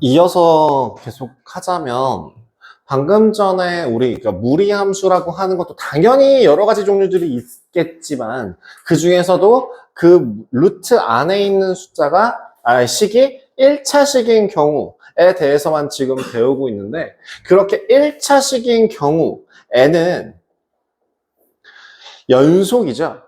이어서 계속 하자면 방금 전에 우리 그러니까 무리함수라고 하는 것도 당연히 여러 가지 종류들이 있겠지만 그 중에서도 그 루트 안에 있는 숫자가 식이 1차식인 경우에 대해서만 지금 배우고 있는데 그렇게 1차식인 경우에는 연속이죠.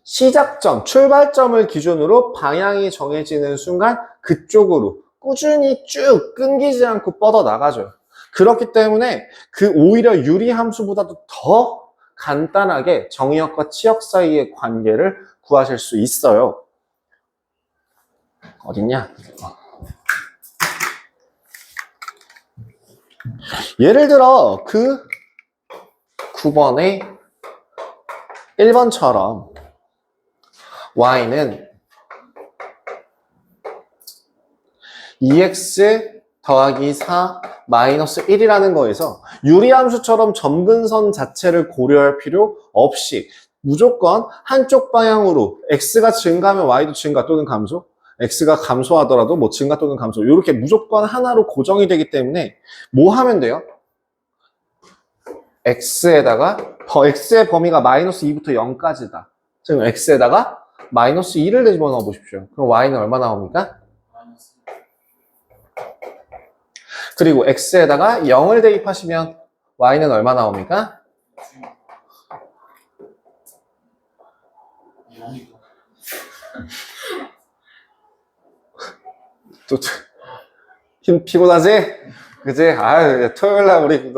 시작점, 출발점을 기준으로 방향이 정해지는 순간 그쪽으로 꾸준히 쭉 끊기지 않고 뻗어 나가죠. 그렇기 때문에 그 오히려 유리함수보다도 더 간단하게 정의역과 치역 사이의 관계를 구하실 수 있어요. 어딨냐? 예를 들어 그 9번의 1번처럼 y는 2x 더하기 4 마이너스 1이라는 거에서 유리함수처럼 점근선 자체를 고려할 필요 없이 무조건 한쪽 방향으로 x가 증가하면 y도 증가 또는 감소, x가 감소하더라도 뭐 증가 또는 감소 이렇게 무조건 하나로 고정이 되기 때문에 뭐 하면 돼요? x에다가 x의 범위가 마이너스 2부터 0까지다. 지금 x에다가 마이너스 2를 집어넣어 보십시오. 그럼 y는 얼마 나옵니까? 그리고 x에다가 0을 대입하시면 y는 얼마 나옵니까? 또 피곤하지? 그지? 토요일날 우리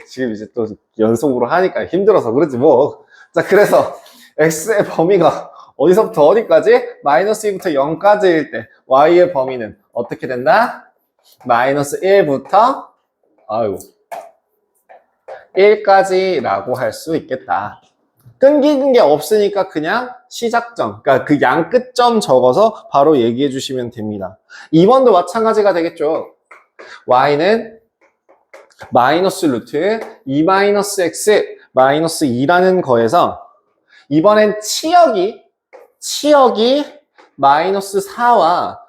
지금 이제 또 연속으로 하니까 힘들어서 그러지 뭐. 자, 그래서 x의 범위가 어디서부터 어디까지? 마이너스 2부터 0까지일 때 y의 범위는 어떻게 된다? 마이너스 1부터 1까지라고 할 수 있겠다. 끊기는 게 없으니까 그냥 시작점, 그러니까 그 양 끝점 적어서 바로 얘기해 주시면 됩니다. 2번도 마찬가지가 되겠죠. y는 마이너스 루트 2 마이너스 x 마이너스 2라는 거에서 이번엔 치역이 마이너스 4와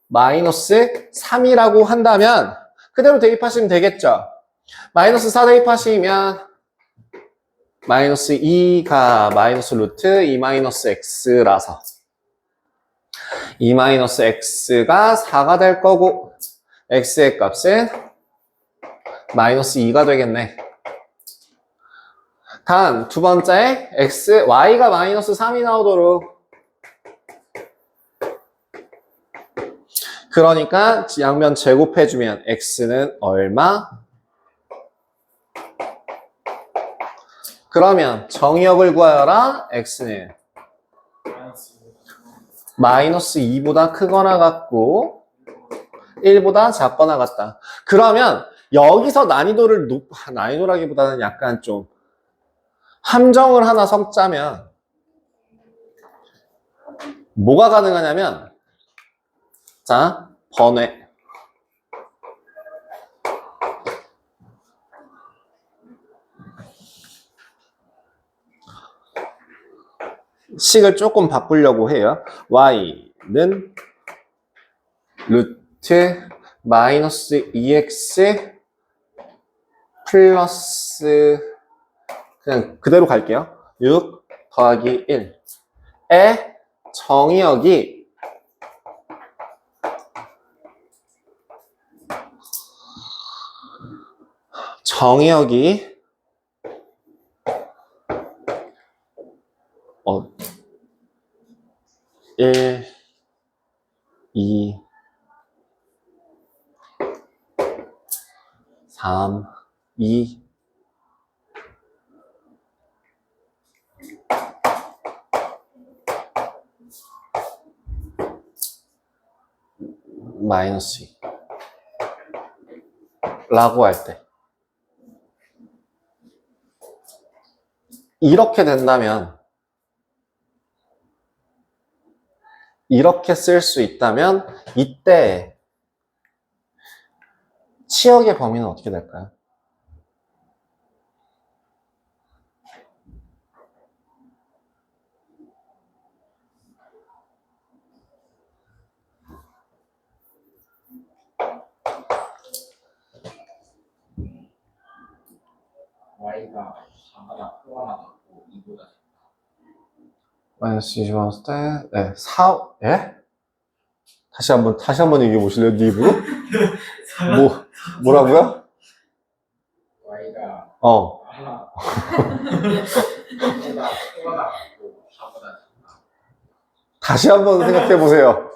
마이너스 3이라고 한다면 그대로 대입하시면 되겠죠. 마이너스 4 대입하시면 마이너스 2가 마이너스 루트 2 마이너스 x라서 2 마이너스 x가 4가 될 거고 x의 값은 마이너스 2가 되겠네. 다음 두 번째 y가 마이너스 3이 나오도록 그러니까 양면 제곱해주면 x는 얼마? 그러면 정의역을 구하여라. x는 마이너스 2보다 크거나 같고 1보다 작거나 같다. 그러면 여기서 난이도라기보다는 약간 좀 함정을 하나 섞자면 뭐가 가능하냐면 자, 번외 식을 조금 바꾸려고 해요. y는 루트 마이너스 2x 플러스 그냥 그대로 갈게요. 6 더하기 1의 정의역이 정의역이 1, 2, 3, 2 마이너스 2 라고 할 때 이렇게 된다면 이렇게 쓸 수 있다면 이때 치역의 범위는 어떻게 될까요? y가 작거나 크거나 같고 2보다 작다. 마이너스 20왔을 때, 네, 4, 예? 다시 한번 얘기해 보실래요? 네 입으로? 뭐라고요? y가 어. 하나 2보다 크거나 같고 4보다 작다. 다시 한번 생각해 보세요.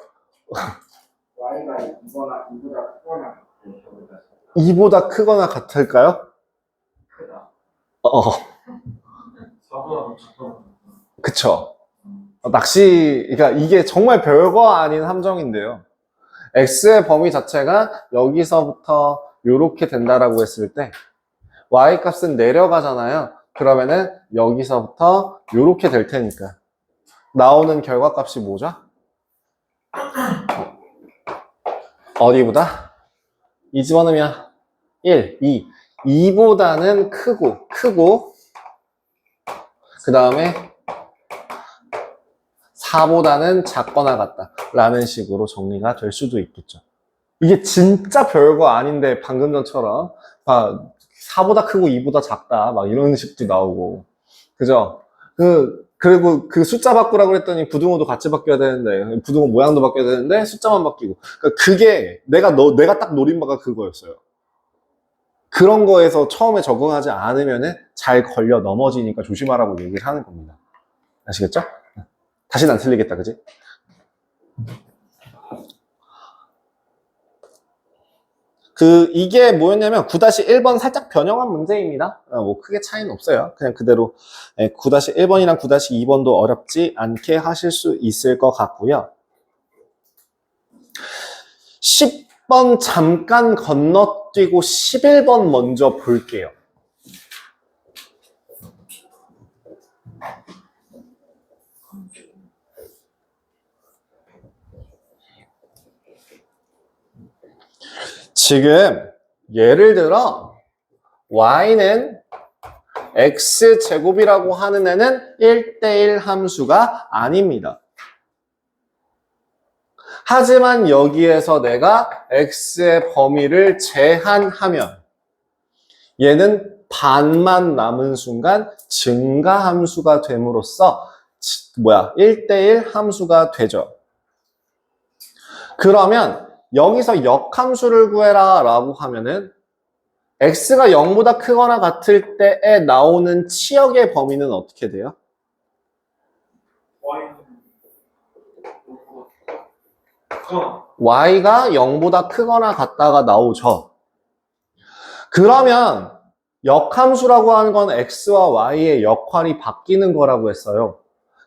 y가 2보다 크거나 같고 4보다 작다. 2보다 크거나 같을까요? 크다. 4보다 더 작다. 그쵸. 그러니까 이게 정말 별거 아닌 함정인데요. x의 범위 자체가 여기서부터 이렇게 된다라고 했을 때 y 값은 내려가잖아요. 그러면은 여기서부터 이렇게 될 테니까 나오는 결과값이 뭐죠? 어디보다? 이 집어넣으면 1, 2. 2보다는 크고 그 다음에 4보다는 작거나 같다 라는 식으로 정리가 될 수도 있겠죠. 이게 진짜 별거 아닌데 방금 전처럼 4보다 크고 2보다 작다 막 이런 식도 나오고 그죠? 그리고 그 숫자 바꾸라고 그랬더니 부등호도 같이 바뀌어야 되는데 부등호 모양도 바뀌어야 되는데 숫자만 바뀌고 그러니까 그게 내가 딱 노린 바가 그거였어요. 그런 거에서 처음에 적응하지 않으면은 잘 걸려 넘어지니까 조심하라고 얘기를 하는 겁니다. 아시겠죠? 다시는 안 틀리겠다, 그지? 이게 뭐였냐면 9-1번 살짝 변형한 문제입니다. 뭐 크게 차이는 없어요. 그냥 그대로 9-1번이랑 9-2번도 어렵지 않게 하실 수 있을 것 같고요. 10번 잠깐 건너뛰고 11번 먼저 볼게요. 지금 예를 들어 y는 x제곱이라고 하는 애는 1대1 함수가 아닙니다. 하지만 여기에서 내가 x의 범위를 제한하면 얘는 반만 남은 순간 증가함수가 됨으로써 1대1 함수가 되죠. 그러면 여기서 역함수를 구해라 라고 하면은 x가 0보다 크거나 같을 때에 나오는 치역의 범위는 어떻게 돼요? y가 0보다 크거나 같다가 나오죠. 그러면 역함수라고 하는 건 x와 y의 역할이 바뀌는 거라고 했어요.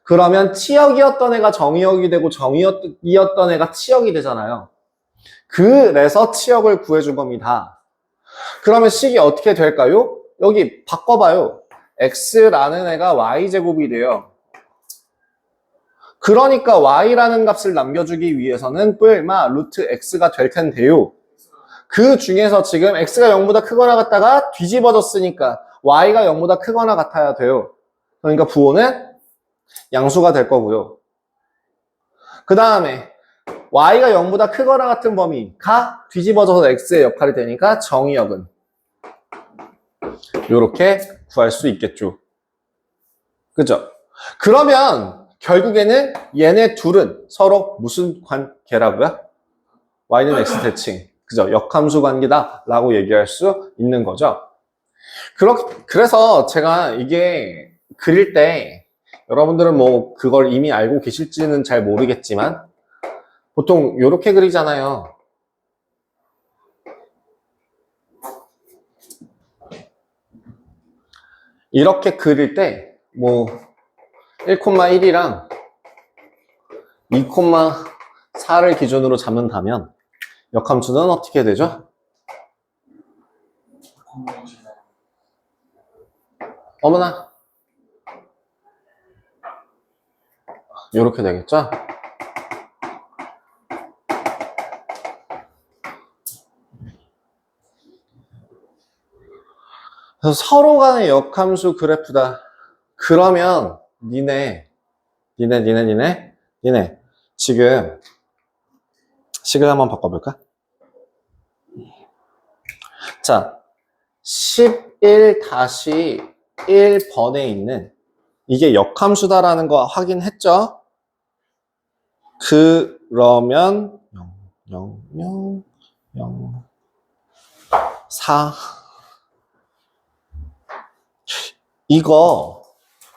그러면 치역이었던 애가 정의역이 되고 정의역이었던 애가 치역이 되잖아요. 그래서 치역을 구해준 겁니다. 그러면 식이 어떻게 될까요? 여기 바꿔봐요. x라는 애가 y제곱이 돼요. 그러니까 y라는 값을 남겨주기 위해서는 뿔마 루트 x가 될 텐데요. 그 중에서 지금 x가 0보다 크거나 같다가 뒤집어졌으니까 y가 0보다 크거나 같아야 돼요. 그러니까 부호는 양수가 될 거고요. 그 다음에 y가 0보다 크거나 같은 범위가 뒤집어져서 x의 역할이 되니까 정의역은 이렇게 구할 수 있겠죠. 그죠? 그러면 결국에는 얘네 둘은 서로 무슨 관계라고요? y는 x 대칭. 그죠? 역함수 관계다 라고 얘기할 수 있는 거죠. 그래서 제가 이게 그릴 때 여러분들은 뭐 그걸 이미 알고 계실지는 잘 모르겠지만 보통 이렇게 그리잖아요. 이렇게 그릴 때 뭐 1,1이랑 2,4를 기준으로 잡는다면 역함수는 어떻게 되죠? 어머나 이렇게 되겠죠? 그래서 서로 간의 역함수 그래프다. 그러면 니네 지금 식을 한번 바꿔볼까? 자, 11-1번에 있는 이게 역함수다라는 거 확인했죠? 그러면 0, 0, 0, 4 이거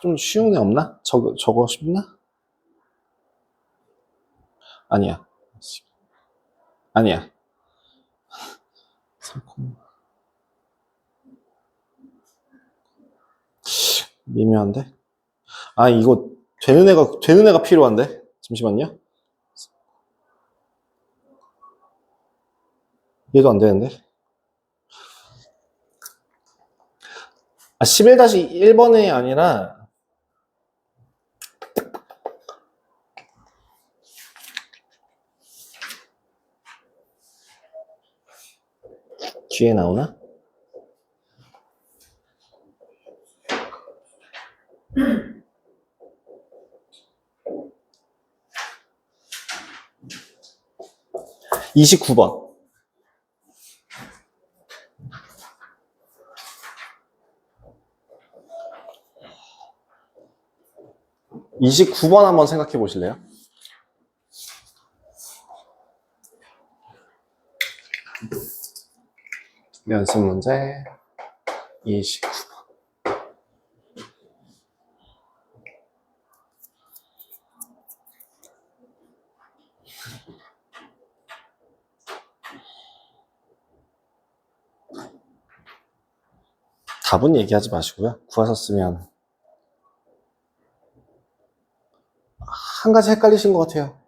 좀 쉬운 애 없나? 저거 쉽나? 아니야. 아니야. 미묘한데? 아, 이거 되는 애가 필요한데? 잠시만요. 얘도 안 되는데? 아, 11-1번이 아니라 뒤에 나오나? (29번) 29번 한번 생각해 보실래요? 연습 문제 29번. 답은 얘기하지 마시고요. 구하셨으면 한 가지 헷갈리신 것 같아요.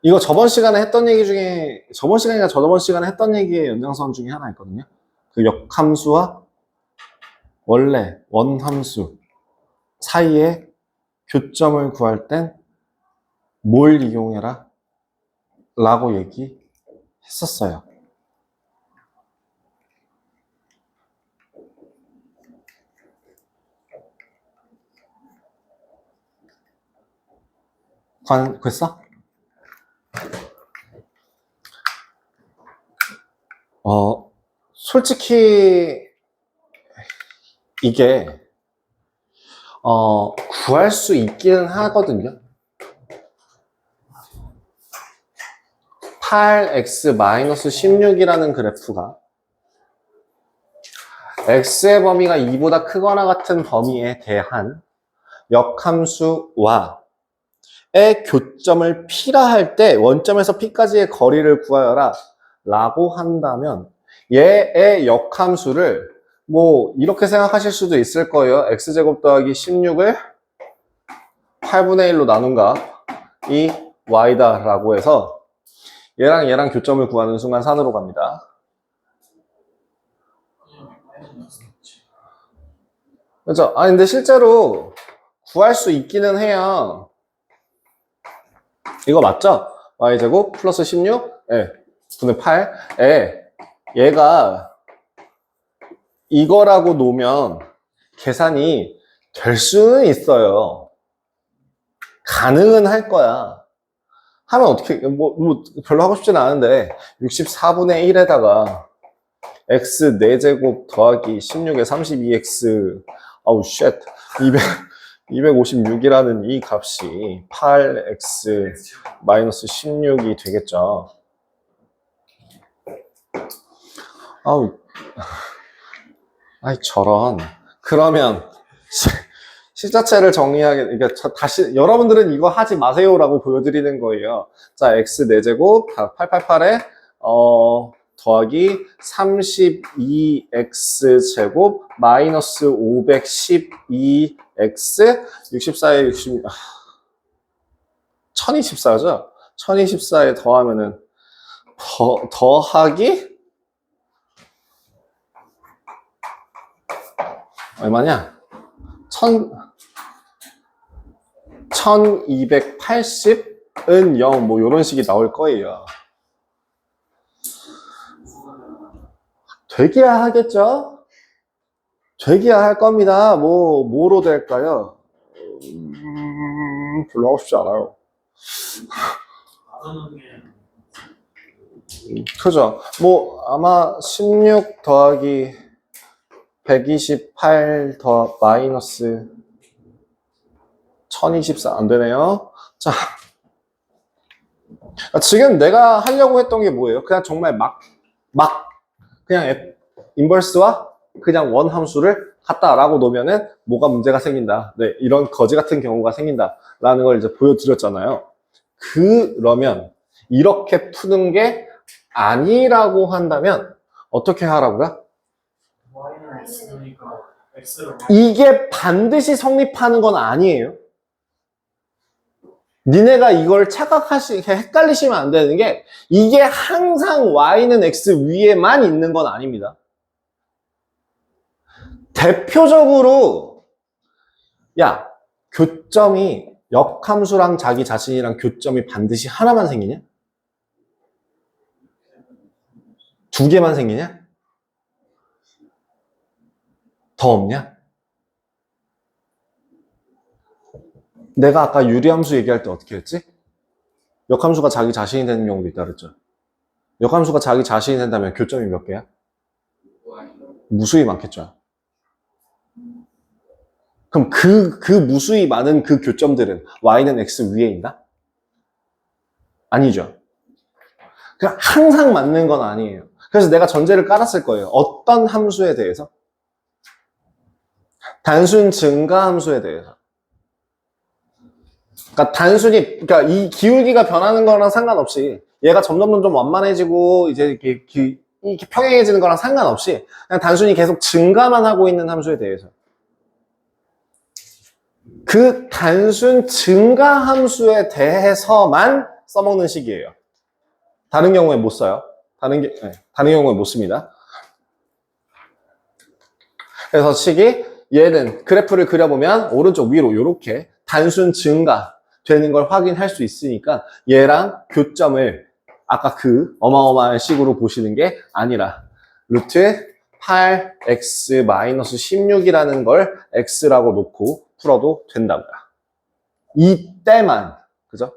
이거 저번 시간에 했던 얘기 중에, 저번 시간이나 저번 시간에 했던 얘기의 연장선 중에 하나 있거든요. 그 역함수와 원래 원함수 사이에 교점을 구할 땐 뭘 이용해라? 라고 얘기했었어요. 됐어? 솔직히 이게 구할 수 있기는 하거든요. 8x-16이라는 그래프가 x의 범위가 2보다 크거나 같은 범위에 대한 역함수와 의 교점을 P라 할 때 원점에서 P까지의 거리를 구하여라 라고 한다면 얘의 역함수를 뭐 이렇게 생각하실 수도 있을 거예요. x제곱 더하기 16을 8분의 1로 나눈 값이 y다 라고 해서 얘랑 교점을 구하는 순간 산으로 갑니다. 그렇죠? 아 근데 실제로 구할 수 있기는 해요. 이거 맞죠? y제곱 플러스 16 분의 8 얘가 이거라고 놓으면 계산이 될 수는 있어요. 가능은 할 거야. 하면 어떻게 뭐 별로 하고 싶진 않은데 64분의 1에다가 x 4제곱 더하기 16에 32x 아우 쉣 256이라는 이 값이 8x 마이너스 16이 되겠죠. 아우 아이 저런. 그러면 식자체를 정리하게, 그러니까 다시 여러분들은 이거 하지 마세요라고 보여드리는 거예요. 자, x 4제곱 888에 더하기 32x 제곱 마이너스 512x 64에 60 1024죠? 1024에 더하면은 더하기 얼마냐? 1280은 0, 뭐, 요런 식이 나올 거예요. 되기야 하겠죠? 되기야 할 겁니다. 뭐로 될까요? 별로 하고 싶지 않아요. 그죠? 뭐 아마 16 더하기 128 더 마이너스 1024 안 되네요. 자, 지금 내가 하려고 했던 게 뭐예요? 그냥 정말 막 그냥 인버스와 그냥 원 함수를 갖다라고 놓으면은 뭐가 문제가 생긴다. 네, 이런 거지 같은 경우가 생긴다라는 걸 이제 보여드렸잖아요. 그러면 이렇게 푸는 게 아니라고 한다면 어떻게 하라고요? Y는 X니까 X를 이게 반드시 성립하는 건 아니에요. 니네가 이걸 헷갈리시면 안 되는 게 이게 항상 Y는 X 위에만 있는 건 아닙니다. 대표적으로 야, 교점이 역함수랑 자기 자신이랑 교점이 반드시 하나만 생기냐? 두 개만 생기냐? 더 없냐? 내가 아까 유리함수 얘기할 때 어떻게 했지? 역함수가 자기 자신이 되는 경우도 있다 그랬죠. 역함수가 자기 자신이 된다면 교점이 몇 개야? 무수히 많겠죠. 그럼 그 무수히 많은 그 교점들은 Y는 X 위에 있나? 아니죠. 그냥 항상 맞는 건 아니에요. 그래서 내가 전제를 깔았을 거예요. 어떤 함수에 대해서? 단순 증가 함수에 대해서. 그러니까 단순히, 그러니까 이 기울기가 변하는 거랑 상관없이 얘가 점점 완만해지고 이제 이렇게 평행해지는 거랑 상관없이 그냥 단순히 계속 증가만 하고 있는 함수에 대해서. 그 단순 증가 함수에 대해서만 써먹는 식이에요. 다른 경우에 못 써요. 다른 경우에 못 씁니다. 그래서 식이 얘는 그래프를 그려보면 오른쪽 위로 이렇게 단순 증가 되는 걸 확인할 수 있으니까 얘랑 교점을 아까 그 어마어마한 식으로 보시는 게 아니라 루트 8x-16이라는 걸 x라고 놓고 풀어도 된다고요. 이때만, 그죠?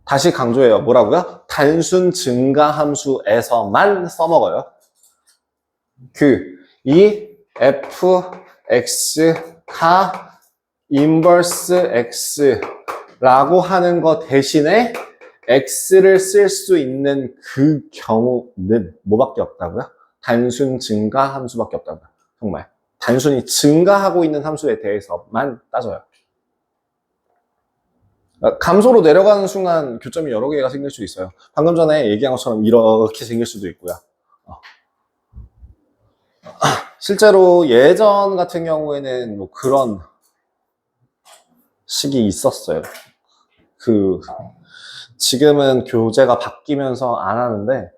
다시 강조해요. 뭐라고요? 단순 증가 함수에서만 써먹어요. 이 fx가 인버스 x라고 하는 거 대신에 x를 쓸 수 있는 그 경우는 뭐밖에 없다고요? 단순 증가 함수밖에 없다고요. 정말 단순히 증가하고 있는 함수에 대해서만 따져요. 감소로 내려가는 순간 교점이 여러 개가 생길 수 있어요. 방금 전에 얘기한 것처럼 이렇게 생길 수도 있고요. 실제로 예전 같은 경우에는 뭐 그런 식이 있었어요. 지금은 교재가 바뀌면서 안 하는데,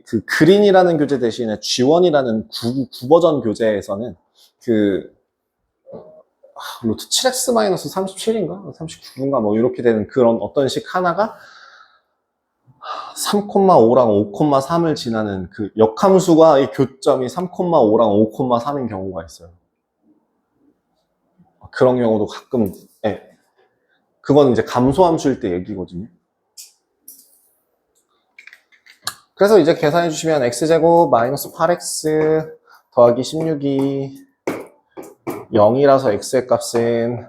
그 그린이라는 교재 대신에 G1이라는 9버전 교재에서는 루트 7x-37인가? 39인가? 뭐 이렇게 되는 그런 어떤 식 하나가 3,5랑 5,3을 지나는 그 역함수가 이 교점이 3,5랑 5,3인 경우가 있어요. 그런 경우도 가끔, 그건 이제 감소함수일 때 얘기거든요. 그래서 이제 계산해 주시면 x제곱 마이너스 8x 더하기 16이 0이라서 x의 값은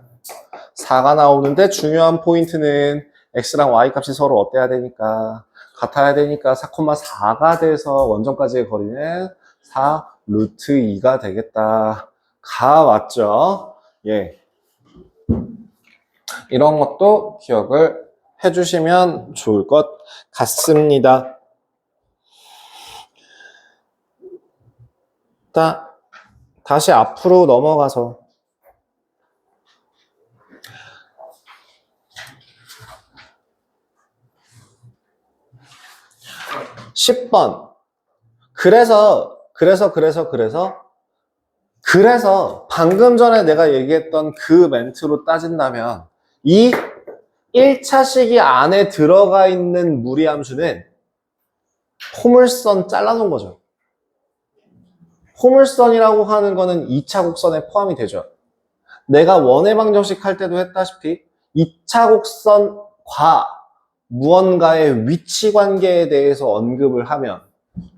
4가 나오는데 중요한 포인트는 x랑 y 값이 서로 어때야 되니까 같아야 되니까 4,4가 돼서 원점까지의 거리는 4 루트 2가 되겠다. 가 맞죠? 예. 이런 것도 기억을 해주시면 좋을 것 같습니다. 다시 앞으로 넘어가서 10번. 그래서 방금 전에 내가 얘기했던 그 멘트로 따진다면 이 1차 식이 안에 들어가 있는 무리함수는 포물선 잘라놓은 거죠. 포물선이라고 하는 거는 2차 곡선에 포함이 되죠. 내가 원의 방정식 할 때도 했다시피 2차 곡선과 무언가의 위치 관계에 대해서 언급을 하면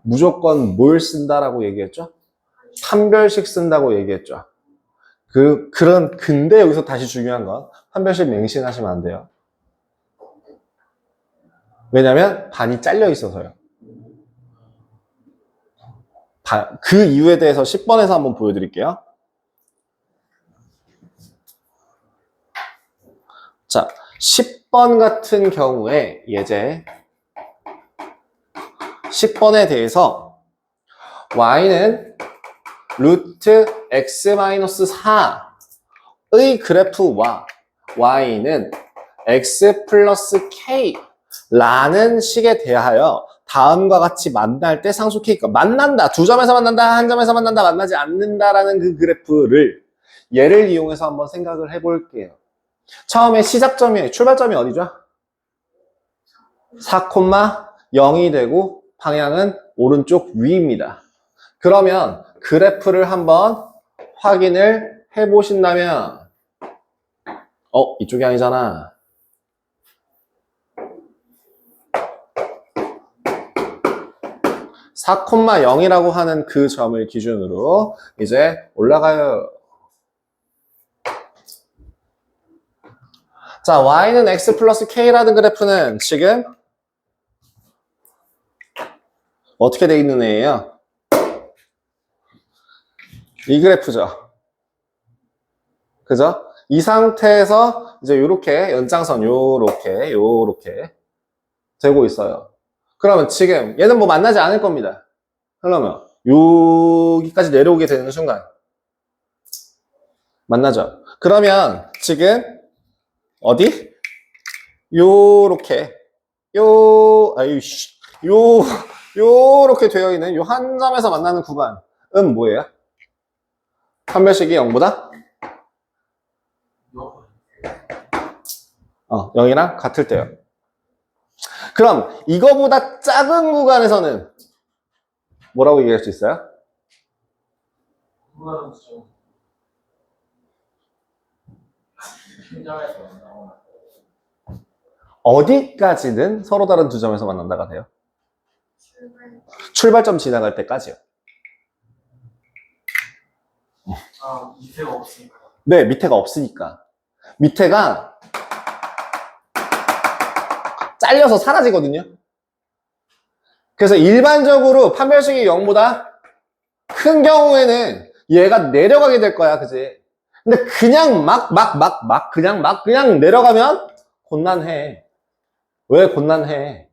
무조건 뭘 쓴다라고 얘기했죠? 판별식 쓴다고 얘기했죠. 근데 여기서 다시 중요한 건 판별식 맹신하시면 안 돼요. 왜냐면 반이 잘려 있어서요. 그 이유에 대해서 10번에서 한번 보여드릴게요. 자, 10번 같은 경우에 예제 10번에 대해서 y는 루트 x-4의 그래프와 y는 x 플러스 k 라는 식에 대하여 다음과 같이 만날 때 상수 k가 만난다, 두 점에서 만난다, 한 점에서 만난다, 만나지 않는다라는 그 그래프를 얘를 이용해서 한번 생각을 해볼게요. 처음에 시작점이, 출발점이 어디죠? 4,0이 되고 방향은 오른쪽 위입니다. 그러면 그래프를 한번 확인을 해보신다면 이쪽이 아니잖아. 4,0이라고 하는 그 점을 기준으로 이제 올라가요. 자, y는 x 플러스 k라는 그래프는 지금 어떻게 돼 있는 애예요? 이 그래프죠. 그죠? 이 상태에서 이제 요렇게 연장선 요렇게 되고 있어요. 그러면 지금 얘는 뭐 만나지 않을 겁니다. 그러면 여기까지 내려오게 되는 순간 만나죠. 그러면 지금 어디? 요렇게 요렇게 되어 있는 요 한 점에서 만나는 구간은 뭐예요? 판별식이 0보다? 0이랑 같을 때요. 그럼 이거보다 작은 구간에서는 뭐라고 얘기할 수 있어요? 어디까지는 서로 다른 두 점에서 만난다가 돼요? 출발점 지나갈 때까지요. 밑에가 없으니까. 네, 밑에가 없으니까. 밑에가 잘려서 사라지거든요. 그래서 일반적으로 판별식이 0보다 큰 경우에는 얘가 내려가게 될 거야, 그지? 근데 그냥 그냥 내려가면 곤란해. 왜 곤란해?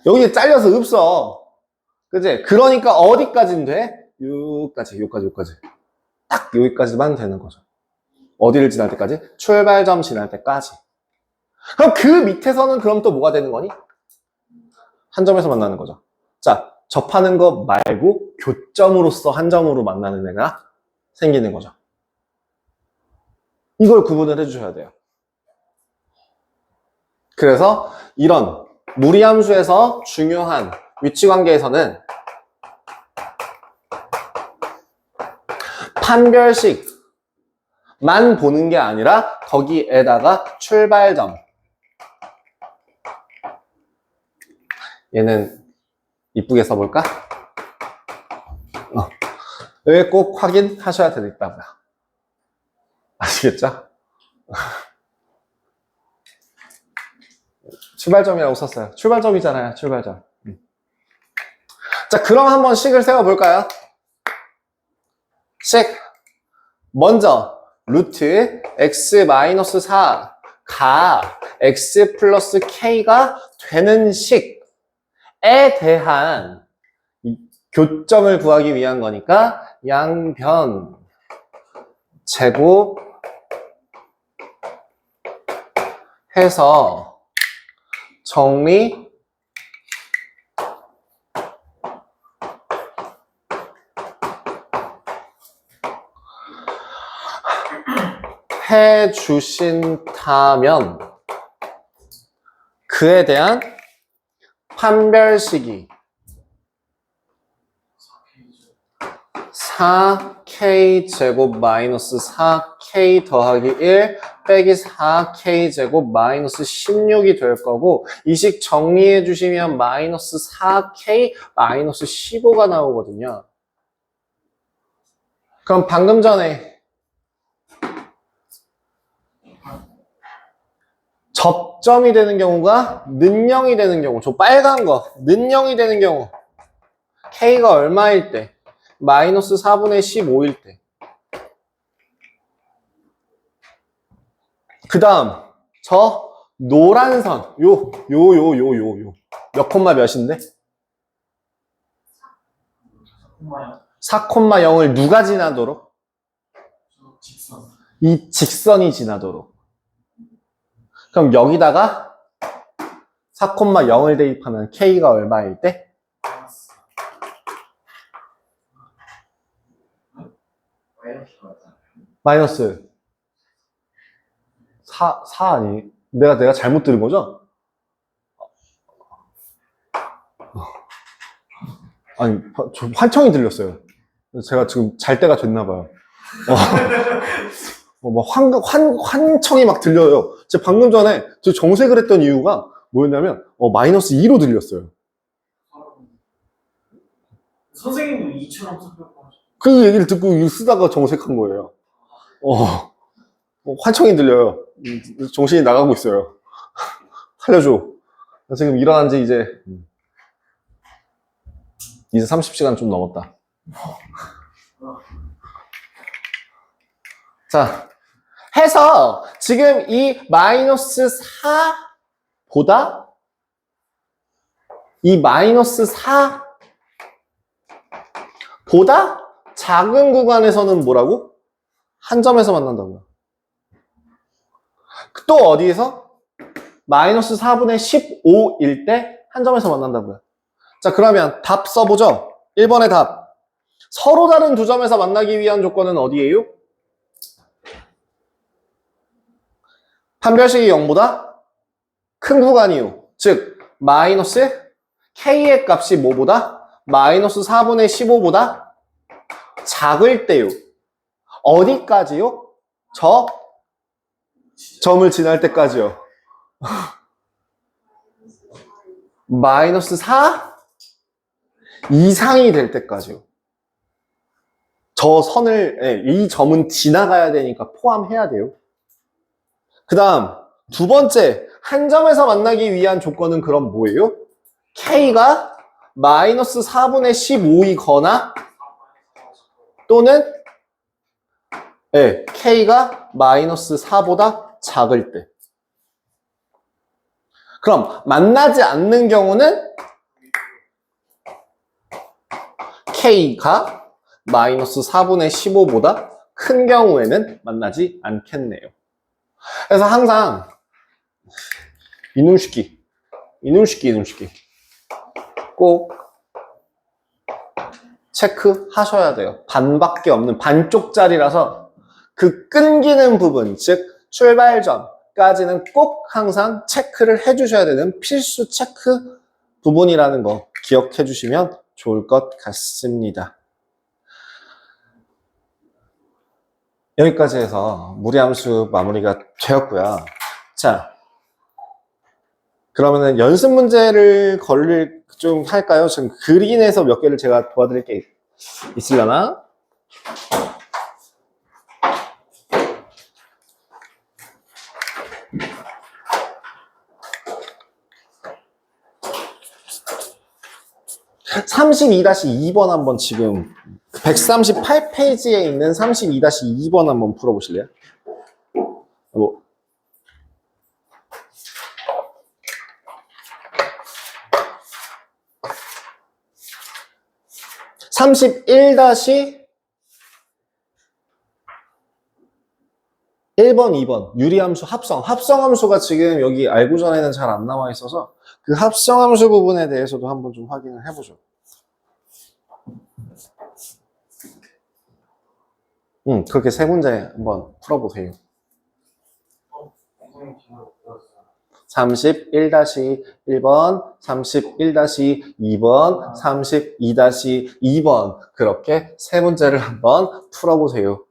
여기 잘려서 없어. 그지? 그러니까 어디까지는 돼? 여기까지. 딱 여기까지만 되는 거죠. 어디를 지날 때까지? 출발점 지날 때까지. 그럼 그 밑에서는 그럼 또 뭐가 되는 거니? 한 점에서 만나는 거죠. 자, 접하는 거 말고 교점으로서 한 점으로 만나는 애가 생기는 거죠. 이걸 구분을 해주셔야 돼요. 그래서 이런 무리함수에서 중요한 위치관계에서는 판별식만 보는 게 아니라 거기에다가 출발점, 얘는 이쁘게 써볼까? 여기 꼭 확인하셔야 되겠다고요. 아시겠죠? 출발점이라고 썼어요. 출발점이잖아요, 출발점. 자, 그럼 한번 식을 세워볼까요? 식. 먼저, 루트 x-4가 x 플러스 k가 되는 식에 대한 교점을 구하기 위한 거니까 양변 제곱 해서 정리 해 주신다면 그에 대한 판별식이 4k 제곱 마이너스 4k 4K 더하기 1 빼기 4K 제곱 마이너스 16이 될 거고 이 식 정리해 주시면 마이너스 4K 마이너스 15가 나오거든요. 그럼 방금 전에 접점이 되는 경우가 는영이 되는 경우, 저 빨간 거 는영이 되는 경우 K가 얼마일 때? 마이너스 4분의 15일 때. 그 다음 저 노란 선 요 몇 콤마 몇인데? 4,0을 누가 지나도록? 직선. 이 직선이 지나도록. 그럼 여기다가 4,0을 대입하면 K가 얼마일 때? 마이너스 4 아니? 내가 잘못 들은 거죠? 아니, 저 환청이 들렸어요. 제가 지금 잘 때가 됐나 봐요. 막 환청이 막 들려요. 제가 방금 전에 저 정색을 했던 이유가 뭐였냐면, 마이너스 2로 들렸어요. 선생님도 2처럼 썼다고 하죠. 그 얘기를 듣고 이거 쓰다가 정색한 거예요. 환청이 들려요. 정신이 나가고 있어요. 살려줘. 나 지금 일어난 지 이제 30시간 좀 넘었다. 자, 해서 지금 이 마이너스 4보다 이 마이너스 4보다 작은 구간에서는 뭐라고? 한 점에서 만난다고요. 또 어디에서? 마이너스 4분의 15일 때 한 점에서 만난다고요. 자, 그러면 답 써보죠. 1번의 답. 서로 다른 두 점에서 만나기 위한 조건은 어디예요? 판별식이 0보다 큰 구간이요. 즉, 마이너스 K의 값이 뭐보다? 마이너스 4분의 15보다 작을 때요. 어디까지요? 저 점을 지날 때까지요. 마이너스 4 이상이 될 때까지요. 저 선을, 이 점은 지나가야 되니까 포함해야 돼요. 그 다음, 두 번째, 한 점에서 만나기 위한 조건은 그럼 뭐예요? K가 마이너스 4분의 15이거나 또는 K가 마이너스 4보다 작을 때. 그럼 만나지 않는 경우는 K가 마이너스 4분의 15보다 큰 경우에는 만나지 않겠네요. 그래서 항상 이놈식기 꼭 체크하셔야 돼요. 반밖에 없는 반쪽짜리라서 그 끊기는 부분, 즉 출발점까지는 꼭 항상 체크를 해주셔야 되는 필수 체크 부분이라는 거 기억해 주시면 좋을 것 같습니다. 여기까지 해서 무리함수 마무리가 되었고요. 자, 그러면은 연습 문제를 좀 할까요? 지금 그린에서 몇 개를 제가 도와드릴 게 있으려나? (32-2번) 한번 지금 138페이지에 있는 32-2번 한번 풀어보실래요? 뭐. (31-1번) 2번 유리함수 합성함수가 지금 여기 알고 전에는 잘 안 나와 있어서 그 합성함수 부분에 대해서도 한번 좀 확인을 해보죠. 그렇게 세 문제 한번 풀어보세요. 31-1번, 31-2번, 32-2번 그렇게 세 문제를 한번 풀어보세요.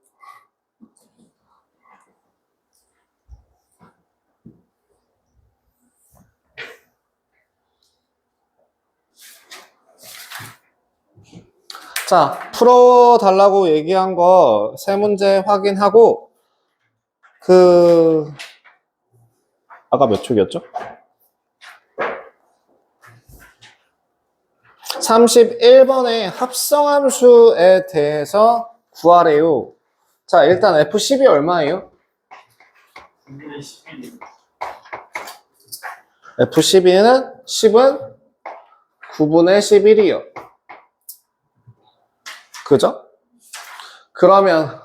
자, 풀어달라고 얘기한 거 세 문제 확인하고, 아까 몇 쪽이었죠? 31번의 합성함수에 대해서 구하래요. 자, 일단 F10이 얼마예요? 9분의 11. F12는 10은 9분의 11이요. 그죠? 그러면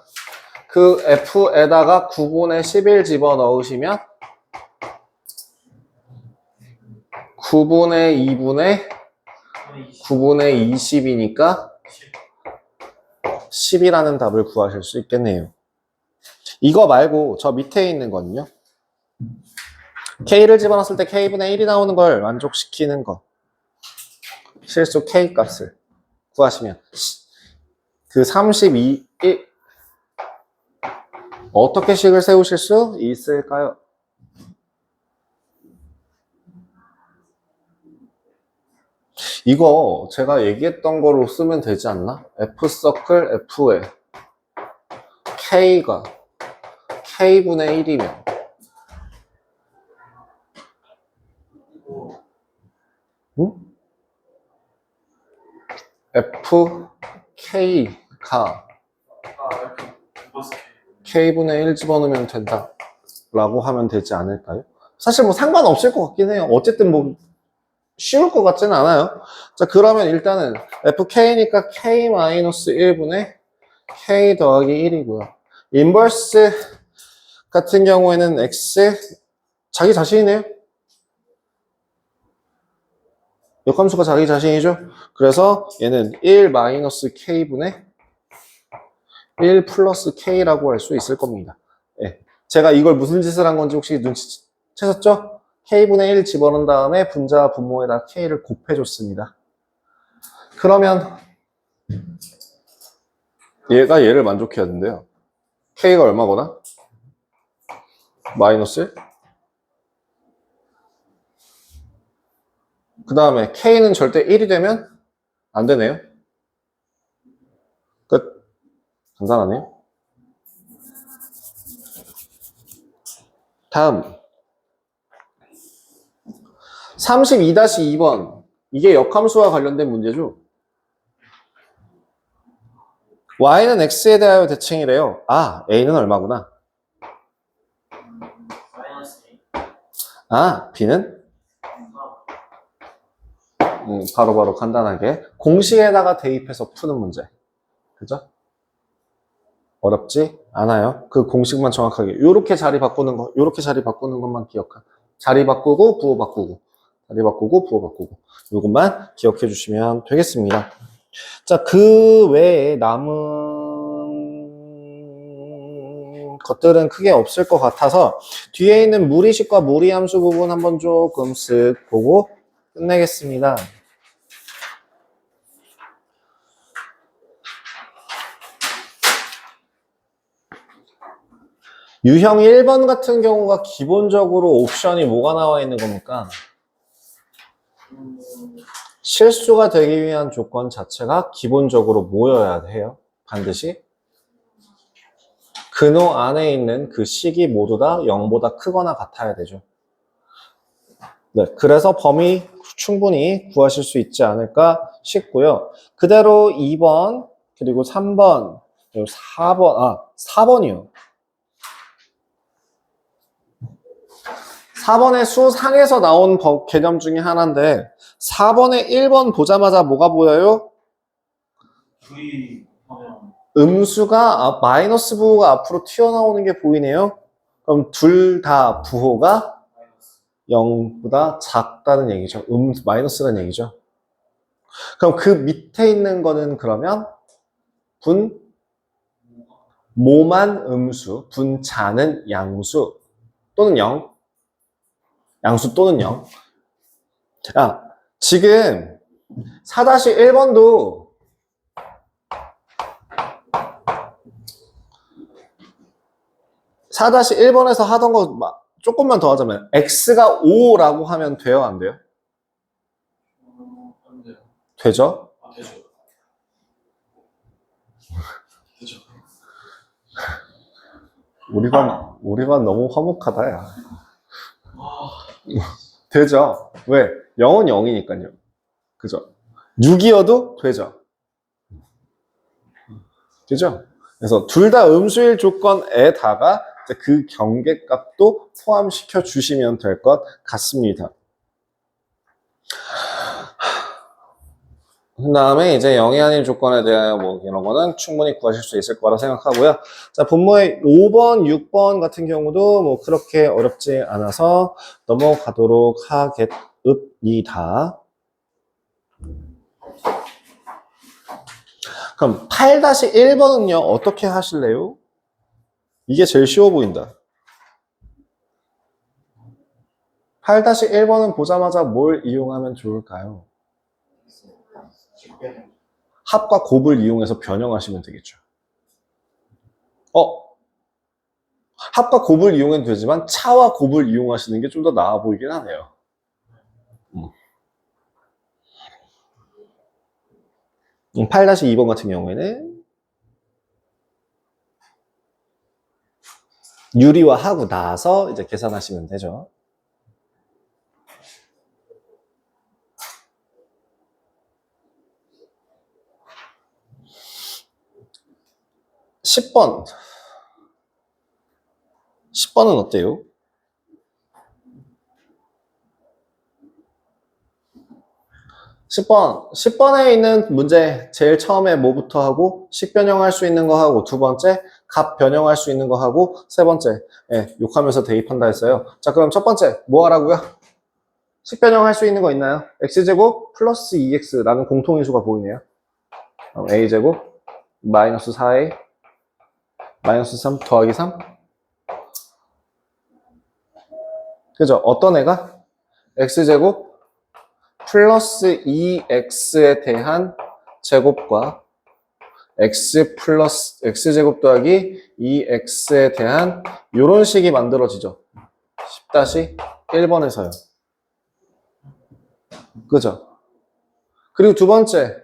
그 F에다가 9분의 11 집어넣으시면 9분의 2분의 9분의 20이니까 10이라는 답을 구하실 수 있겠네요. 이거 말고 저 밑에 있는 거는요. K를 집어넣었을 때 K분의 1이 나오는 걸 만족시키는 거. 실수 K 값을 구하시면 그 32, 1 어떻게 식을 세우실 수 있을까요? 이거 제가 얘기했던 거로 쓰면 되지 않나? F서클 F에 K가 K분의 1이면 응? FK가 K분의 1 집어넣으면 된다 라고 하면 되지 않을까요? 사실 뭐 상관없을 것 같긴 해요. 어쨌든 뭐 쉬울 것 같지는 않아요. 자, 그러면 일단은 FK니까 K-1분의 K 더하기 1이고요. 인버스 같은 경우에는 X 자기 자신이네요. 역함수가 자기 자신이죠. 그래서 얘는 1 마이너스 K분의 1 플러스 K라고 할 수 있을 겁니다. 예. 제가 이걸 무슨 짓을 한 건지 혹시 눈치채셨죠? K분의 1 집어넣은 다음에 분자와 분모에다 K를 곱해줬습니다. 그러면 얘가 얘를 만족해야 된대요. K가 얼마거나? 마이너스 그 다음에 K는 절대 1이 되면 안 되네요. 끝. 간단하네요. 다음 32-2번 이게 역함수와 관련된 문제죠. Y는 X에 대하여 대칭이래요. 아, A는 얼마구나. 마이너스 A. 아, B는? 바로바로 간단하게 공식에다가 대입해서 푸는 문제. 그죠? 어렵지 않아요. 그 공식만 정확하게 요렇게 자리 바꾸는 거, 요렇게 자리 바꾸는 것만 기억하. 자리 바꾸고 부호 바꾸고, 자리 바꾸고 부호 바꾸고. 요것만 기억해 주시면 되겠습니다. 자, 그 외에 남은 것들은 크게 없을 것 같아서 뒤에 있는 무리식과 무리함수 부분 한번 조금 쓱 보고 끝내겠습니다. 유형 1번 같은 경우가 기본적으로 옵션이 뭐가 나와 있는 겁니까? 실수가 되기 위한 조건 자체가 기본적으로 뭐여야 해요? 반드시 근호 안에 있는 그 식이 모두 다 0보다 크거나 같아야 되죠. 네, 그래서 범위 충분히 구하실 수 있지 않을까 싶고요. 그대로 2번, 그리고 3번, 그리고 4번, 4번이요. 4번의 수상에서 나온 개념 중에 하나인데 4번의 1번 보자마자 뭐가 보여요? V 하면 음수가 마이너스 부호가 앞으로 튀어나오는 게 보이네요. 그럼 둘 다 부호가 마이너스. 0보다 작다는 얘기죠. 마이너스라는 얘기죠. 그럼 그 밑에 있는 거는 그러면 모만 음수, 분자는 양수 또는 0. 양수 또는 0. 야, 지금 4-1번도 (4-1번에서) 하던 거 조금만 더 하자면 x가 5라고 하면 돼요? 안 돼요? 안 돼요. 되죠? 되죠. 우리 반 너무 화목하다, 야. 와, 되죠? 왜? 0은 0이니까요. 그죠? 6이어도 되죠? 그죠? 그래서 둘 다 음수일 조건에다가 이제 그 경계값도 포함시켜 주시면 될 것 같습니다. 그 다음에 이제 0이 아닌 조건에 대한 뭐 이런 거는 충분히 구하실 수 있을 거라 생각하고요. 자, 분모의 5번, 6번 같은 경우도 뭐 그렇게 어렵지 않아서 넘어가도록 하겠습니다. 그럼 8-1번은요, 어떻게 하실래요? 이게 제일 쉬워 보인다. 8-1번은 보자마자 뭘 이용하면 좋을까요? 합과 곱을 이용해서 변형하시면 되겠죠. 합과 곱을 이용해도 되지만 차와 곱을 이용하시는 게 좀 더 나아 보이긴 하네요. 8-2번 같은 경우에는 유리와 하고 나서 이제 계산하시면 되죠. 10번. 10번은 어때요? 10번에 있는 문제 제일 처음에 뭐부터 하고 식 변형할 수 있는 거 하고 두 번째 값 변형할 수 있는 거 하고 세 번째 욕하면서 대입한다 했어요. 자, 그럼 첫 번째 뭐 하라고요? 식 변형할 수 있는 거 있나요? x제곱 플러스 2x라는 공통인수가 보이네요. a제곱 마이너스 4a 마이너스 3 더하기 3 그죠? 어떤 애가? x제곱 플러스 2x에 대한 제곱과 x제곱 더하기 2x에 대한 이런 식이 만들어지죠. 10-1번에서요. 그죠? 그리고 두 번째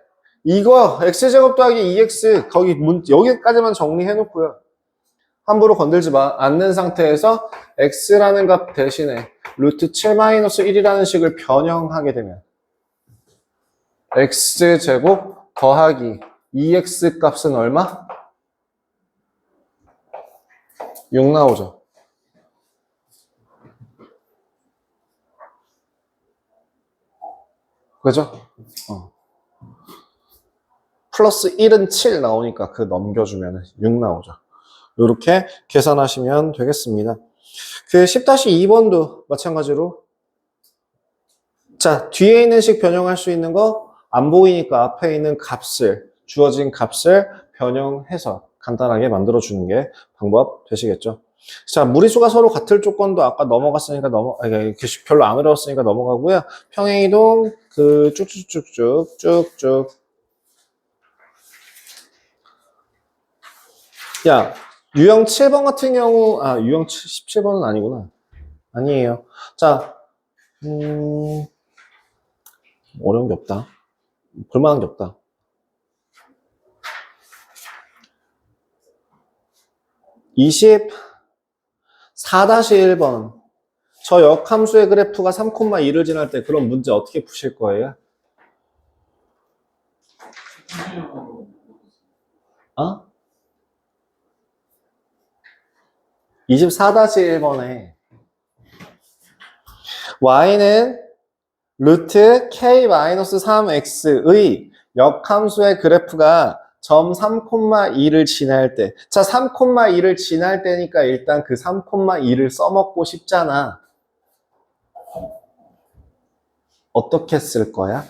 이거 x제곱 더하기 2x 여기까지만 정리해 놓고요. 함부로 건들지 않는 상태에서 x라는 값 대신에 루트 7-1이라는 식을 변형하게 되면 x제곱 더하기 2x 값은 얼마? 6 나오죠. 그죠? 플러스 1은 7 나오니까 그 넘겨주면 6 나오죠. 이렇게 계산하시면 되겠습니다. 그 10-2번도 마찬가지로 자, 뒤에 있는 식 변형할 수 있는 거 안 보이니까 앞에 있는 주어진 값을 변형해서 간단하게 만들어주는 게 방법 되시겠죠. 자, 무리수가 서로 같을 조건도 아까 넘어갔으니까 별로 안 어려웠으니까 넘어가고요. 평행이동 그 쭉쭉쭉쭉 야, 유형 7번 같은 경우 유형 17번은 아니구나. 아니에요. 자, 어려운 게 없다. 볼만한 게 없다. 24-1번. 저 역함수의 그래프가 3,2를 지날 때 그런 문제 어떻게 푸실 거예요? 24-1번에 y는 루트 k-3x의 역함수의 그래프가 점 3,2를 지날 때 자, 3,2를 지날 때니까 일단 그 3,2를 써먹고 싶잖아. 어떻게 쓸 거야?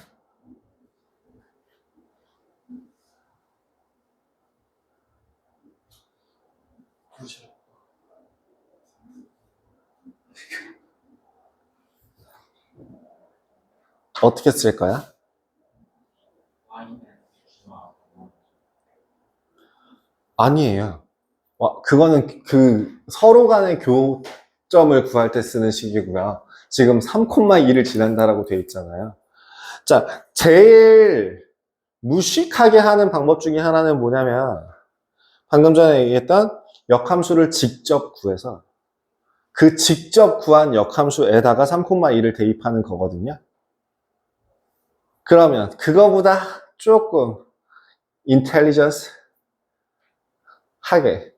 어떻게 쓸 거야? 아니에요. 그거는 서로 간의 교점을 구할 때 쓰는 식이고요. 지금 3,2를 지난다라고 되어 있잖아요. 자, 제일 무식하게 하는 방법 중에 하나는 뭐냐면 방금 전에 얘기했던 역함수를 직접 구해서 그 직접 구한 역함수에다가 3,2를 대입하는 거거든요. 그러면 그거보다 조금 인텔리전스 하게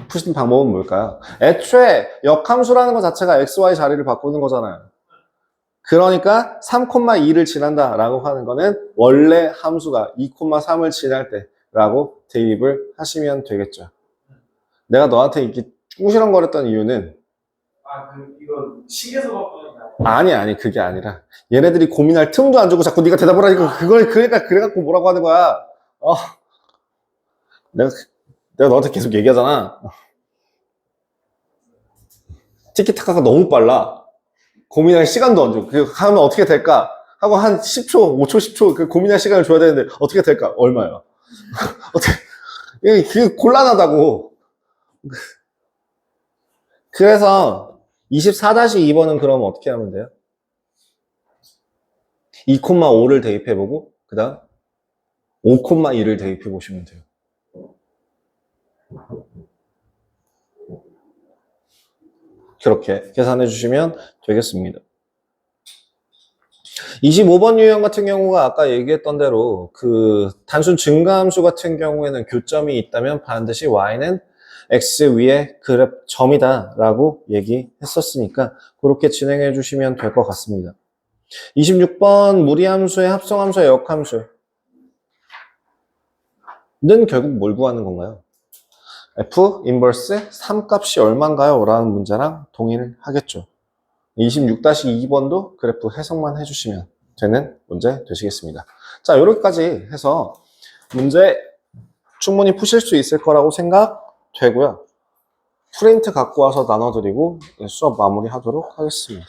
푸신 방법은 뭘까요? 애초에 역함수라는 것 자체가 XY 자리를 바꾸는 거잖아요. 그러니까 3,2를 지난다라고 하는 거는 원래 함수가 2,3을 지날 때라고 대입을 하시면 되겠죠. 내가 너한테 이렇게 꾸시렁거렸던 이유는 이거 식에서 바꾸는 거 아니 그게 아니라 얘네들이 고민할 틈도 안 주고 자꾸 네가 대답을 하니까 그걸 그래갖고 뭐라고 하는 거야. 내가 너한테 계속 얘기하잖아. 티키타카가 너무 빨라. 고민할 시간도 안 줘. 그 하면 어떻게 될까? 하고 한 10초, 5초, 10초 그 고민할 시간을 줘야 되는데 어떻게 될까? 얼마야? 어떻게? 그게 곤란하다고. 그래서 24-2번은 그럼 어떻게 하면 돼요? 2,5를 대입해보고 그 다음 5,2를 대입해보시면 돼요. 그렇게 계산해 주시면 되겠습니다. 25번 유형 같은 경우가 아까 얘기했던 대로 그 단순 증가함수 같은 경우에는 교점이 있다면 반드시 y는 x 위에 그래프 점이다 라고 얘기했었으니까 그렇게 진행해 주시면 될 것 같습니다. 26번 무리함수의 합성함수의 역함수는 결국 뭘 구하는 건가요? f 인버스 3값이 얼마인가요? 라는 문제랑 동의를 하겠죠. 26-2번도 그래프 해석만 해주시면 되는 문제 되시겠습니다. 자, 이렇게까지 해서 문제 충분히 푸실 수 있을 거라고 생각되고요. 프린트 갖고 와서 나눠드리고 수업 마무리하도록 하겠습니다.